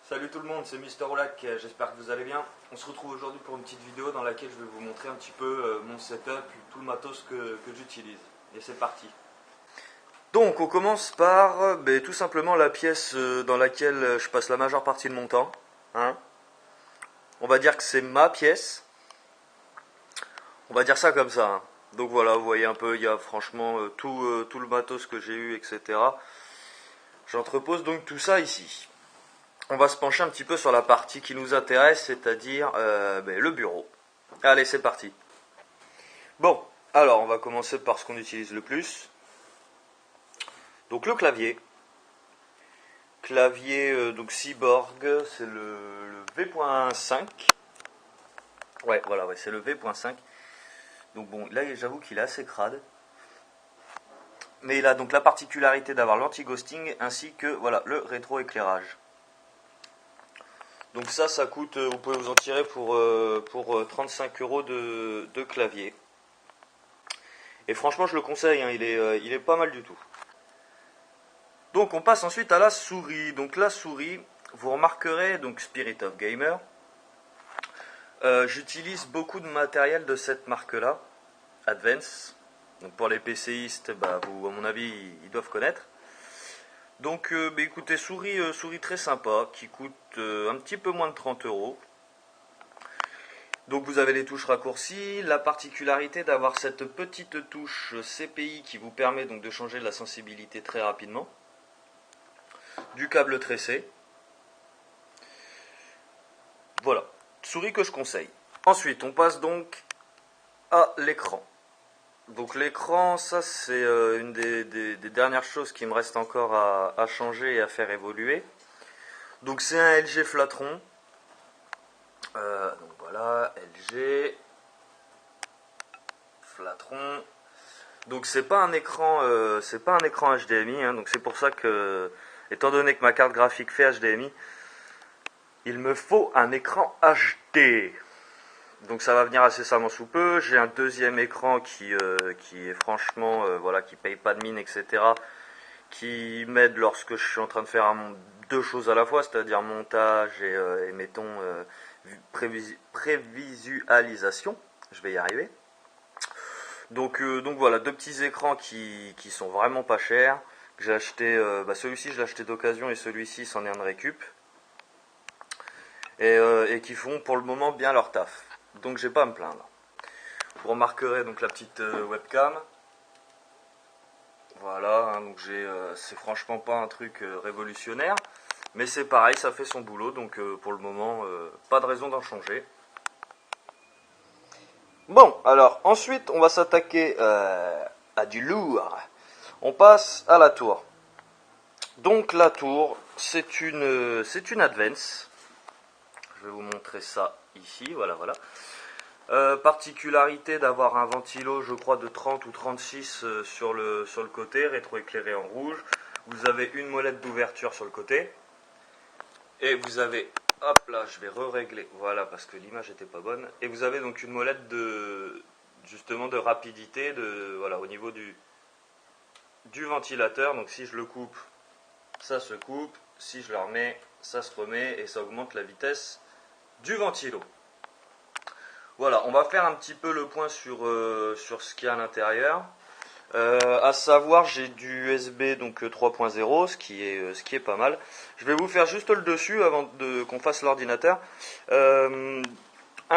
Salut tout le monde, c'est Mister Olac, j'espère que vous allez bien. On se retrouve aujourd'hui pour une petite vidéo dans laquelle je vais vous montrer un petit peu mon setup, tout le matos que j'utilise. Et c'est parti. Donc on commence par tout simplement la pièce dans laquelle je passe la majeure partie de mon temps. Hein. On va dire que c'est ma pièce. On va dire ça comme ça. Hein. Donc voilà, vous voyez un peu, il y a franchement tout le matos que j'ai eu, etc. J'entrepose donc tout ça ici. On va se pencher un petit peu sur la partie qui nous intéresse, c'est-à-dire le bureau. Allez, c'est parti. Bon, alors on va commencer par ce qu'on utilise le plus. Donc le clavier. Clavier donc Cyborg, c'est le V.5. Ouais, voilà, c'est le V.5. Donc bon, là j'avoue qu'il est assez crade. Mais il a donc la particularité d'avoir l'anti-ghosting ainsi que voilà le rétroéclairage. Donc ça coûte, vous pouvez vous en tirer pour 35 € de clavier. Et franchement, je le conseille, hein, il est pas mal du tout. Donc on passe ensuite à la souris. Donc la souris, vous remarquerez, donc Spirit of Gamer. J'utilise beaucoup de matériel de cette marque-là, Advance. Donc pour les PCistes, vous, à mon avis, ils doivent connaître. Donc écoutez, souris très sympa, qui coûte un petit peu moins de 30 €. Donc vous avez les touches raccourcies, la particularité d'avoir cette petite touche CPI qui vous permet donc de changer la sensibilité très rapidement. Du câble tressé. Voilà, souris que je conseille. Ensuite, on passe donc à l'écran. Donc l'écran, ça c'est une des dernières choses qui me reste encore à changer et à faire évoluer. Donc c'est un LG Flatron. Donc voilà, LG Flatron. Donc c'est pas un écran HDMI, hein, donc c'est pour ça que, étant donné que ma carte graphique fait HDMI, il me faut un écran HD. Donc ça va venir incessamment sous peu. J'ai un deuxième écran qui est franchement, voilà, qui paye pas de mine, etc. Qui m'aide lorsque je suis en train de faire deux choses à la fois, c'est-à-dire montage et mettons prévisualisation. Je vais y arriver. Donc voilà, deux petits écrans qui sont vraiment pas chers. J'ai acheté, celui-ci je l'ai acheté d'occasion et celui-ci c'en est un de récup. Et qui font pour le moment bien leur taf. Donc j'ai pas à me plaindre. Vous remarquerez donc la petite webcam. Voilà, hein, donc c'est franchement pas un truc révolutionnaire. Mais c'est pareil, ça fait son boulot. Donc pour le moment, pas de raison d'en changer. Bon, alors ensuite on va s'attaquer à du lourd. On passe à la tour. Donc la tour, c'est une Advance. Je vais vous montrer ça ici, voilà. Particularité d'avoir un ventilo, je crois, de 30 ou 36 sur le côté, rétroéclairé en rouge. Vous avez une molette d'ouverture sur le côté. Et vous avez, hop là, je vais régler, voilà, parce que l'image n'était pas bonne. Et vous avez donc une molette justement de rapidité, voilà, au niveau du ventilateur. Donc si je le coupe, ça se coupe. Si je le remets, ça se remet et ça augmente la vitesse du ventilo. Voilà, on va faire un petit peu le point sur ce qu'il y a à l'intérieur. À savoir, j'ai du USB donc 3.0, ce qui est pas mal. Je vais vous faire juste le dessus avant qu'on fasse l'ordinateur. Un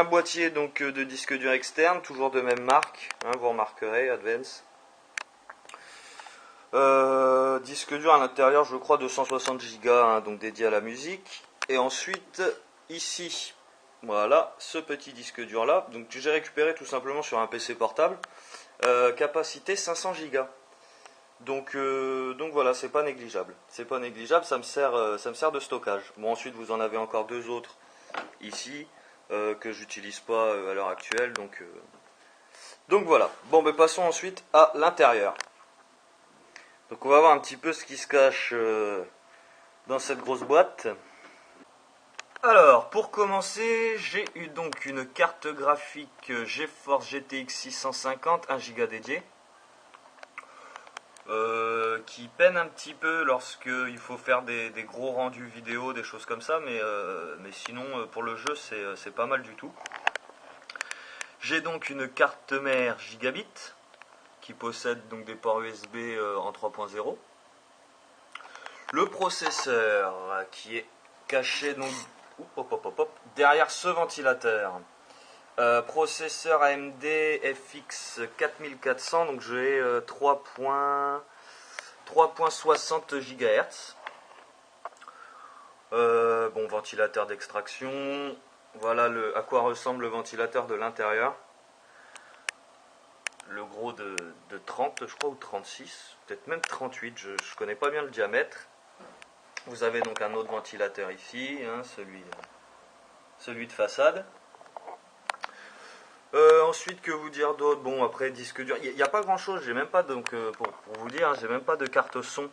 boîtier donc de disque dur externe, toujours de même marque, hein, vous remarquerez, Advance. Disque dur à l'intérieur, je crois, de 160 Go, hein, donc dédié à la musique. Et ensuite, ici, voilà, ce petit disque dur là, donc que j'ai récupéré tout simplement sur un PC portable. Capacité 500 Go. Donc voilà, c'est pas négligeable. C'est pas négligeable, ça me sert de stockage. Bon, ensuite vous en avez encore deux autres ici que j'utilise pas à l'heure actuelle. Donc voilà. Bon, mais passons ensuite à l'intérieur. Donc on va voir un petit peu ce qui se cache dans cette grosse boîte. Alors, pour commencer, j'ai eu donc une carte graphique GeForce GTX 650, 1 Go dédié, qui peine un petit peu lorsqu'il faut faire des gros rendus vidéo, des choses comme ça, mais sinon pour le jeu c'est pas mal du tout. J'ai donc une carte mère gigabit qui possède donc des ports USB en 3.0. Le processeur qui est caché donc derrière ce ventilateur. Processeur AMD FX 4400, donc j'ai 3.60 GHz. Bon, ventilateur d'extraction. Voilà à quoi ressemble le ventilateur de l'intérieur. Le gros de 30, je crois, ou 36, peut-être même 38, je connais pas bien le diamètre. Vous avez donc un autre ventilateur ici, hein, celui de façade. Ensuite, que vous dire d'autre? Bon, après disque dur, il n'y a pas grand chose. J'ai même pas, donc pour vous dire, j'ai même pas de carte son.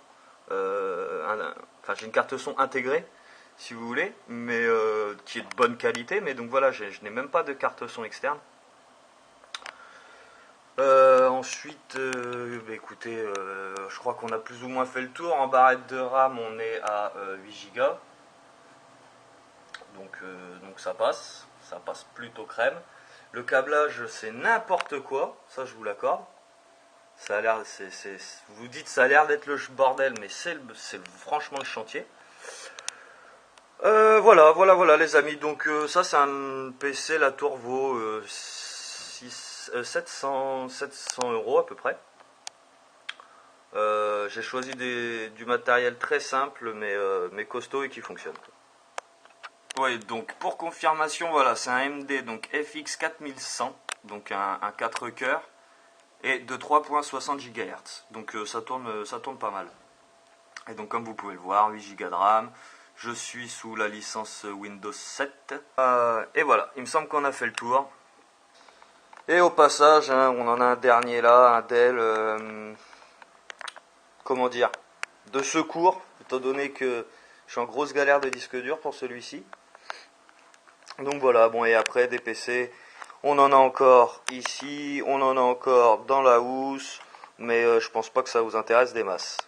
Enfin, j'ai une carte son intégrée, si vous voulez, mais qui est de bonne qualité. Mais donc voilà, je n'ai même pas de carte son externe. Ensuite, écoutez, je crois qu'on a plus ou moins fait le tour. En barrette de RAM, on est à 8 Go. Donc ça passe plutôt crème. Le câblage, c'est n'importe quoi, ça je vous l'accorde. Ça a l'air, vous vous dites, ça a l'air d'être le bordel, mais c'est franchement le chantier. Voilà les amis. Donc ça c'est un PC, la tour vaut 700 € à peu près. J'ai choisi du matériel très simple mais costaud et qui fonctionne. Oui, donc pour confirmation, voilà, c'est un AMD donc FX 4100, donc un 4 cœurs et de 3.60 GHz. Donc ça tourne pas mal. Et donc comme vous pouvez le voir, 8 Go de RAM. Je suis sous la licence Windows 7. Et voilà, il me semble qu'on a fait le tour. Et au passage, hein, on en a un dernier là, un Dell, comment dire, de secours, étant donné que je suis en grosse galère de disque dur pour celui-ci. Donc voilà, bon, et après des PC, on en a encore ici, on en a encore dans la housse, mais je pense pas que ça vous intéresse des masses.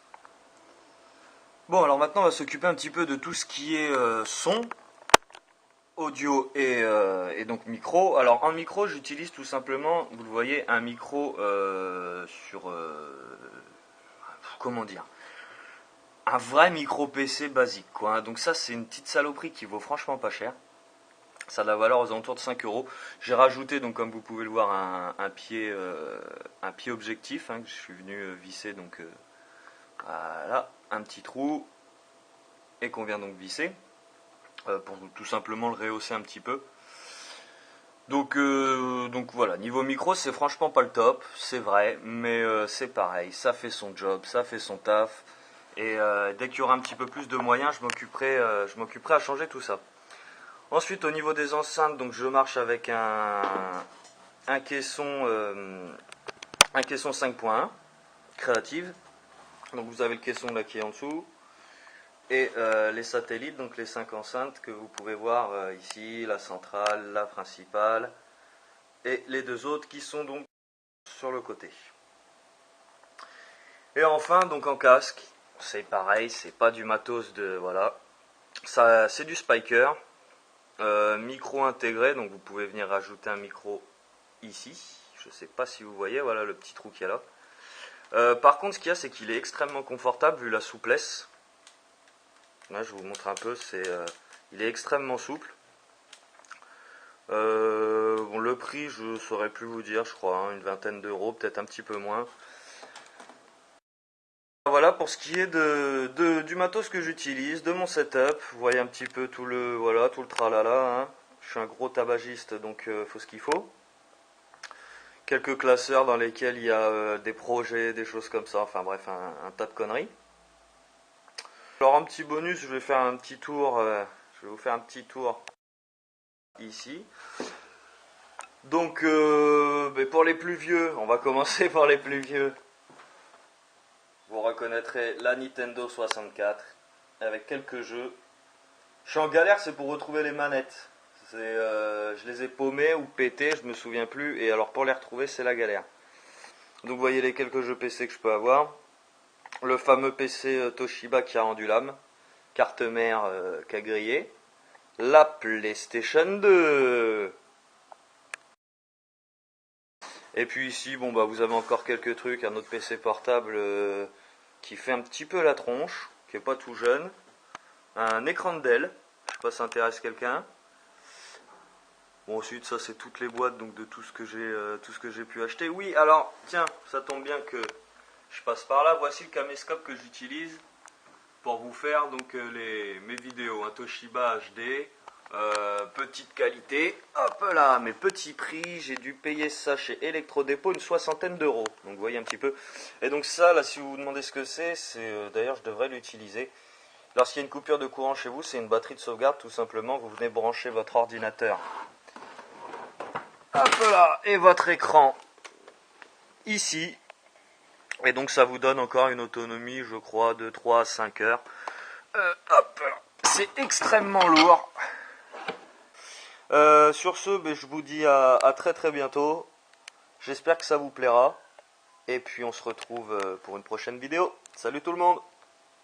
Bon, alors maintenant on va s'occuper un petit peu de tout ce qui est son, audio et donc micro. Alors en micro, j'utilise tout simplement, vous le voyez, un micro comment dire, un vrai micro PC basique, quoi. Donc ça, c'est une petite saloperie qui vaut franchement pas cher. Ça a de la valeur aux alentours de 5 €. J'ai rajouté, donc comme vous pouvez le voir, un pied objectif, hein, que je suis venu visser, donc voilà, un petit trou, et qu'on vient donc visser, pour tout simplement le rehausser un petit peu. Donc voilà, niveau micro, c'est franchement pas le top, c'est vrai, mais c'est pareil, ça fait son job, ça fait son taf, et dès qu'il y aura un petit peu plus de moyens, je m'occuperai à changer tout ça. Ensuite, au niveau des enceintes, donc je marche avec un caisson 5.1 Creative. Donc vous avez le caisson là qui est en dessous et les satellites, donc les 5 enceintes que vous pouvez voir ici, la centrale, la principale et les deux autres qui sont donc sur le côté. Et enfin, donc en casque, c'est pareil, c'est pas du matos de voilà, ça c'est du Spiker. Micro intégré, donc vous pouvez venir rajouter un micro ici. Je ne sais pas si vous voyez, voilà le petit trou qu'il y a là. Par contre, ce qu'il y a, c'est qu'il est extrêmement confortable vu la souplesse. Là, je vous montre un peu, il est extrêmement souple. Bon, le prix, je ne saurais plus vous dire, je crois, hein, une vingtaine d'euros, peut-être un petit peu moins. Voilà pour ce qui est du matos que j'utilise, de mon setup. Vous voyez un petit peu tout le tralala. Hein. Je suis un gros tabagiste, donc faut ce qu'il faut. Quelques classeurs dans lesquels il y a des projets, des choses comme ça. Enfin bref, un tas de conneries. Alors en petit bonus, je vais faire un petit tour. Je vais vous faire un petit tour ici. Donc pour les plus vieux, on va commencer par les plus vieux. Vous reconnaîtrez la Nintendo 64 avec quelques jeux. Je suis en galère, c'est pour retrouver les manettes. Je les ai paumées ou pétées, je me souviens plus. Et alors pour les retrouver, c'est la galère. Donc vous voyez les quelques jeux PC que je peux avoir. le fameux PC Toshiba qui a rendu l'âme, carte mère qui a grillé, la PlayStation 2. Et puis ici, bon bah vous avez encore quelques trucs, un autre PC portable qui fait un petit peu la tronche, qui est pas tout jeune, un écran de Dell, je sais pas si ça intéresse quelqu'un. Bon, ensuite ça c'est toutes les boîtes donc de tout ce que j'ai pu acheter. Oui, alors tiens, ça tombe bien que je passe par là. Voici le caméscope que j'utilise pour vous faire donc mes vidéos, un Toshiba HD. Petite qualité, hop là, mes petits prix, j'ai dû payer ça chez Electrodépôt une 60aine d'euros, donc vous voyez un petit peu. Et donc ça, là, si vous vous demandez ce que c'est, d'ailleurs je devrais l'utiliser. Lorsqu'il y a une coupure de courant chez vous, c'est une batterie de sauvegarde, tout simplement, vous venez brancher votre ordinateur. Hop là, et votre écran ici. Et donc ça vous donne encore une autonomie, je crois, de 3 à 5 heures. Hop là, c'est extrêmement lourd. Sur ce, je vous dis à très très bientôt. J'espère que ça vous plaira. Et puis on se retrouve pour une prochaine vidéo. Salut tout le monde!